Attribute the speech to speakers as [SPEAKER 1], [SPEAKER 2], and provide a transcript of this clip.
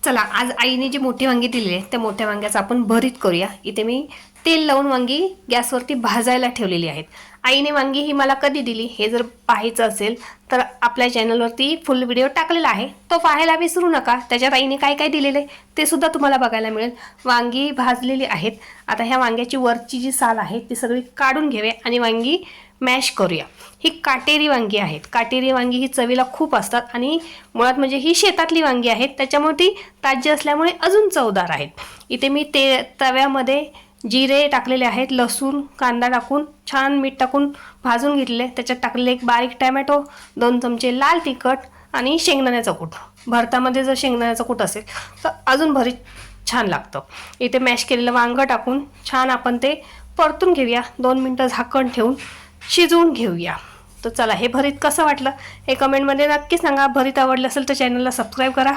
[SPEAKER 1] चला आज आईने जी मोठी वांगी दिली आहे त्या मोठ्या वांग्याचं आपण भरीत करूया। इथे मी तेल लावून वांगी गॅसवरती भाजायला ठेवलेली आहेत। आईने वांगी ही मला कधी दिली हे जर पाहायचं असेल तर आपल्या चॅनलवरती फुल व्हिडिओ टाकलेला आहे, तो पाहायला विसरू नका। त्याच्यात आईने काय काय दिलेले ते सुद्धा तुम्हाला बघायला मिळेल। वांगी भाजलेली आहेत। आता ह्या वांग्याची वरची जी साल आहे ती सगळी काढून घेऊया आणि वांगी मॅश करूया। ही काटेरी वांगी आहेत। काटेरी वांगी ही चवीला खूप असतात आणि मुळात म्हणजे ही शेतातली वांगी आहेत, त्याच्यामुळे ती ताजी असल्यामुळे अजून चवदार आहेत। इथे मी तव्यामध्ये जिरे टाकलेले आहेत, लसूण कांदा टाकून छान मीठ टाकून भाजून घेतले। त्याच्यात टाकलेले एक बारीक टोमॅटो, 2 चमचे लाल तिखट आणि शेंगदाण्याचा कूट। भरतामध्ये जर शेंगदाण्याचा कूट असेल तर अजून भरीत छान लागतं। इथे मॅश केलेलं वांगं टाकून छान आपण ते परतून घेऊया। 2 मिनिटं झाकण ठेवून शिजवून घेऊया। तर चला हे भरीत कसं वाटलं हे कमेंटमध्ये नक्की सांगा। भरीत आवडलं असेल तर चॅनलला सबस्क्राईब करा।